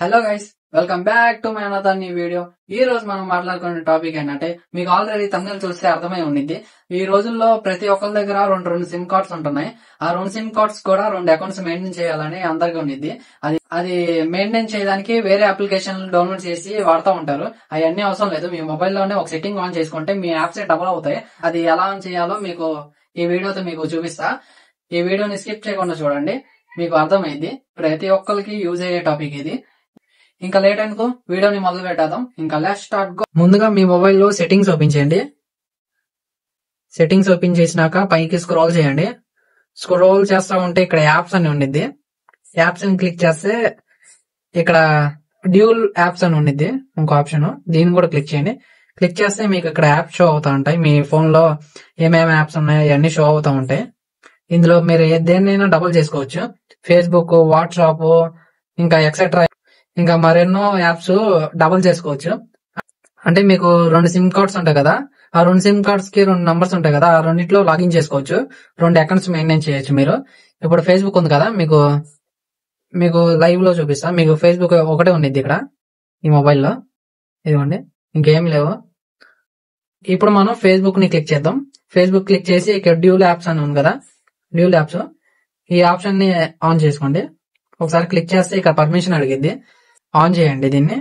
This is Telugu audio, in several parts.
Hello guys, welcome back to my another new video. ఈ రోజు మనం మాట్లాడుకునే టాపిక్ ఏంటంటే, మీకు ఆల్రెడీ తమిళ చూస్తే అర్థమై ఉండిద్ది. ఈ రోజుల్లో ప్రతి ఒక్కరి దగ్గర రెండు సిమ్ కార్డ్స్ ఉంటున్నాయి. ఆ రెండు సిమ్ కార్డ్స్ కూడా రెండు అకౌంట్స్ మెయింటైన్ చేయాలని అందరికీ ఉండిద్ది. అది మెయింటైన్ చేయడానికి వేరే అప్లికేషన్ డౌన్లోడ్ చేసి వాడుతూ ఉంటారు. అవన్నీ అవసరం లేదు. మీ మొబైల్లోనే ఒక సెట్టింగ్ ఆన్ చేసుకుంటే మీ యాప్స్ డబుల్ అవుతాయి. అది ఎలా ఆన్ చేయాలో మీకు ఈ వీడియోతో మీకు చూపిస్తా. ఈ వీడియోని స్కిప్ చేయకుండా చూడండి, మీకు అర్థమైంది. ప్రతి ఒక్కరికి యూజ్ అయ్యే టాపిక్ ఇది. ఇంకా లేట్ అనుకో, వీడియోని మొదలు పెట్టేద్దాం. ఇంకా లెట్స్ స్టార్ట్ గో. ముందుగా మీ మొబైల్లో సెట్టింగ్స్ ఓపెన్ చేయండి. సెట్టింగ్స్ ఓపెన్ చేసినాక పైకి స్క్రోల్ చేయండి. స్క్రోల్ చేస్తా ఉంటే ఇక్కడ యాప్స్ అని ఉండిద్ది. యాప్స్ అని క్లిక్ చేస్తే ఇక్కడ డ్యూల్ యాప్స్ అని ఉండిద్ది, ఇంకో ఆప్షన్. దీన్ని కూడా క్లిక్ చేయండి. క్లిక్ చేస్తే మీకు ఇక్కడ యాప్స్ షో అవుతా ఉంటాయి. మీ ఫోన్ లో ఏమేమి యాప్స్ ఉన్నాయో అవన్నీ షో అవుతా ఉంటాయి. ఇందులో మీరు దేన్నైనా డబుల్ చేసుకోవచ్చు. ఫేస్బుక్, వాట్సాప్, ఇంకా ఎక్సెట్రా, ఇంకా మరెన్నో యాప్స్ డబుల్ చేసుకోవచ్చు. అంటే మీకు రెండు సిమ్ కార్డ్స్ ఉంటాయి కదా, ఆ రెండు సిమ్ కార్డ్స్ కి రెండు నంబర్స్ ఉంటాయి కదా, ఆ రెండిట్లో లాగిన్ చేసుకోవచ్చు. రెండు అకౌంట్స్ మెయింటైన్ చేయొచ్చు మీరు. ఇప్పుడు ఫేస్బుక్ ఉంది కదా, మీకు లైవ్ లో చూపిస్తా. మీకు ఫేస్బుక్ ఒకటే ఉండిద్ది ఇక్కడ ఈ మొబైల్లో. ఇదిగోండి, ఇంకేం లేవు. ఇప్పుడు మనం ఫేస్బుక్ ని క్లిక్ చేద్దాం. ఫేస్బుక్ క్లిక్ చేసి ఇక్కడ డ్యూల్ యాప్స్ అని ఉంది కదా, డ్యూల్ యాప్స్, ఈ ఆప్షన్ ని ఆన్ చేసుకోండి. ఒకసారి క్లిక్ చేస్తే ఇక్కడ పర్మిషన్ అడిగింది, ఆన్ చేయండి. దీన్ని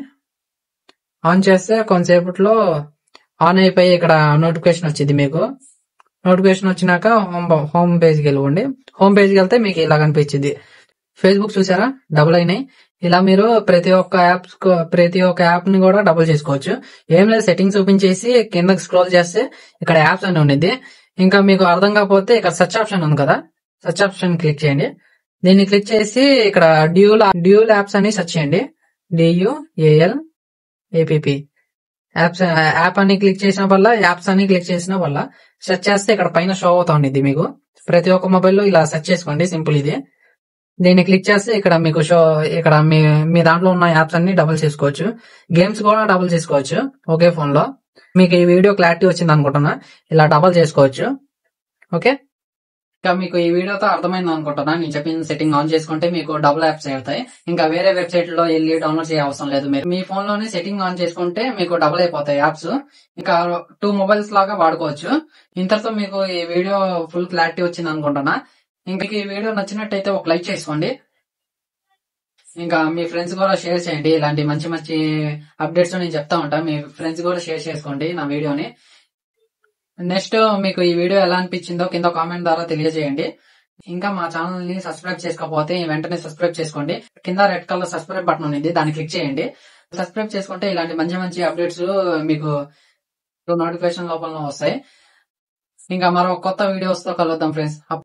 ఆన్ చేస్తే కొంతసేపట్లో ఆన్ అయిపోయి ఇక్కడ నోటిఫికేషన్ వచ్చింది. మీకు నోటిఫికేషన్ వచ్చినాక హోమ్ పేజ్కి వెళ్ళండి. హోమ్ పేజ్కి వెళ్తే మీకు ఇలా కనిపించింది. ఫేస్బుక్ చూసారా, డబుల్ అయినాయి. ఇలా మీరు ప్రతి ఒక్క యాప్ ని కూడా డబుల్ చేసుకోవచ్చు. ఏం లేదు, సెట్టింగ్స్ ఓపెన్ చేసి కిందకి స్క్రోల్ చేస్తే ఇక్కడ యాప్స్ అని ఉండిద్ది. ఇంకా మీకు అర్థం కాకపోతే ఇక్కడ సెర్చ్ ఆప్షన్ ఉంది కదా, సెర్చ్ ఆప్షన్ క్లిక్ చేయండి. దీన్ని క్లిక్ చేసి ఇక్కడ డ్యూల్ యాప్స్ అని సెర్చ్ చేయండి. DUAL APP యాప్ అని క్లిక్ చేసిన వల్ల, యాప్స్ అని క్లిక్ చేసిన వల్ల సెర్చ్ చేస్తే ఇక్కడ పైన షో అవుతా ఉండేది. మీకు ప్రతి ఒక్క మొబైల్లో ఇలా సెర్చ్ చేసుకోండి, సింపుల్ ఇది. దీన్ని క్లిక్ చేస్తే ఇక్కడ మీకు ఇక్కడ మీ దాంట్లో ఉన్న యాప్స్ అన్ని డబుల్ చేసుకోవచ్చు. గేమ్స్ కూడా డబుల్ చేసుకోవచ్చు ఒకే ఫోన్ లో. మీకు ఈ వీడియో క్లారిటీ వచ్చింది అనుకుంటున్నా. ఇలా డబుల్ చేసుకోవచ్చు. ఓకే, ఇంకా మీకు ఈ వీడియోతో అర్థమైంది అనుకుంటున్నా. నేను చెప్పిన సెట్టింగ్ ఆన్ చేసుకుంటే మీకు డబుల్ యాప్స్ అవుతాయి. ఇంకా వేరే వెబ్సైట్ లో వెళ్ళి డౌన్లోడ్ చేయ అవసరం లేదు. మీరు మీ ఫోన్ లోనే సెట్టింగ్ ఆన్ చేసుకుంటే మీకు డబుల్ అయిపోతాయి యాప్స్. ఇంకా 2 మొబైల్స్ లాగా వాడుకోవచ్చు. ఇంతటితో మీకు ఈ వీడియో ఫుల్ క్లారిటీ వచ్చింది అనుకుంటున్నా. ఇంకా ఈ వీడియో నచ్చినట్టయితే ఒక లైక్ చేసుకోండి. ఇంకా మీ ఫ్రెండ్స్ కూడా షేర్ చేయండి. ఇలాంటి మంచి మంచి అప్డేట్స్ నేను చెప్తా ఉంటాను. మీ ఫ్రెండ్స్ కూడా షేర్ చేసుకోండి నా వీడియోని. నెక్స్ట్ మీకు ఈ వీడియో ఎలా అనిపించిందో కింద కామెంట్ ద్వారా తెలియజేయండి. ఇంకా మా ఛానల్ ని సబ్స్క్రైబ్ చేసుకోకపోతే వెంటనే సబ్స్క్రైబ్ చేసుకోండి. కింద రెడ్ కలర్ సబ్స్క్రైబ్ బటన్ ఉంది, దాన్ని క్లిక్ చేయండి. సబ్స్క్రైబ్ చేసుకుంటే ఇలాంటి మంచి మంచి అప్డేట్స్ మీకు నోటిఫికేషన్ లోపల వస్తాయి. ఇంకా మరో కొత్త వీడియోస్ తో కలుద్దాం ఫ్రెండ్స్.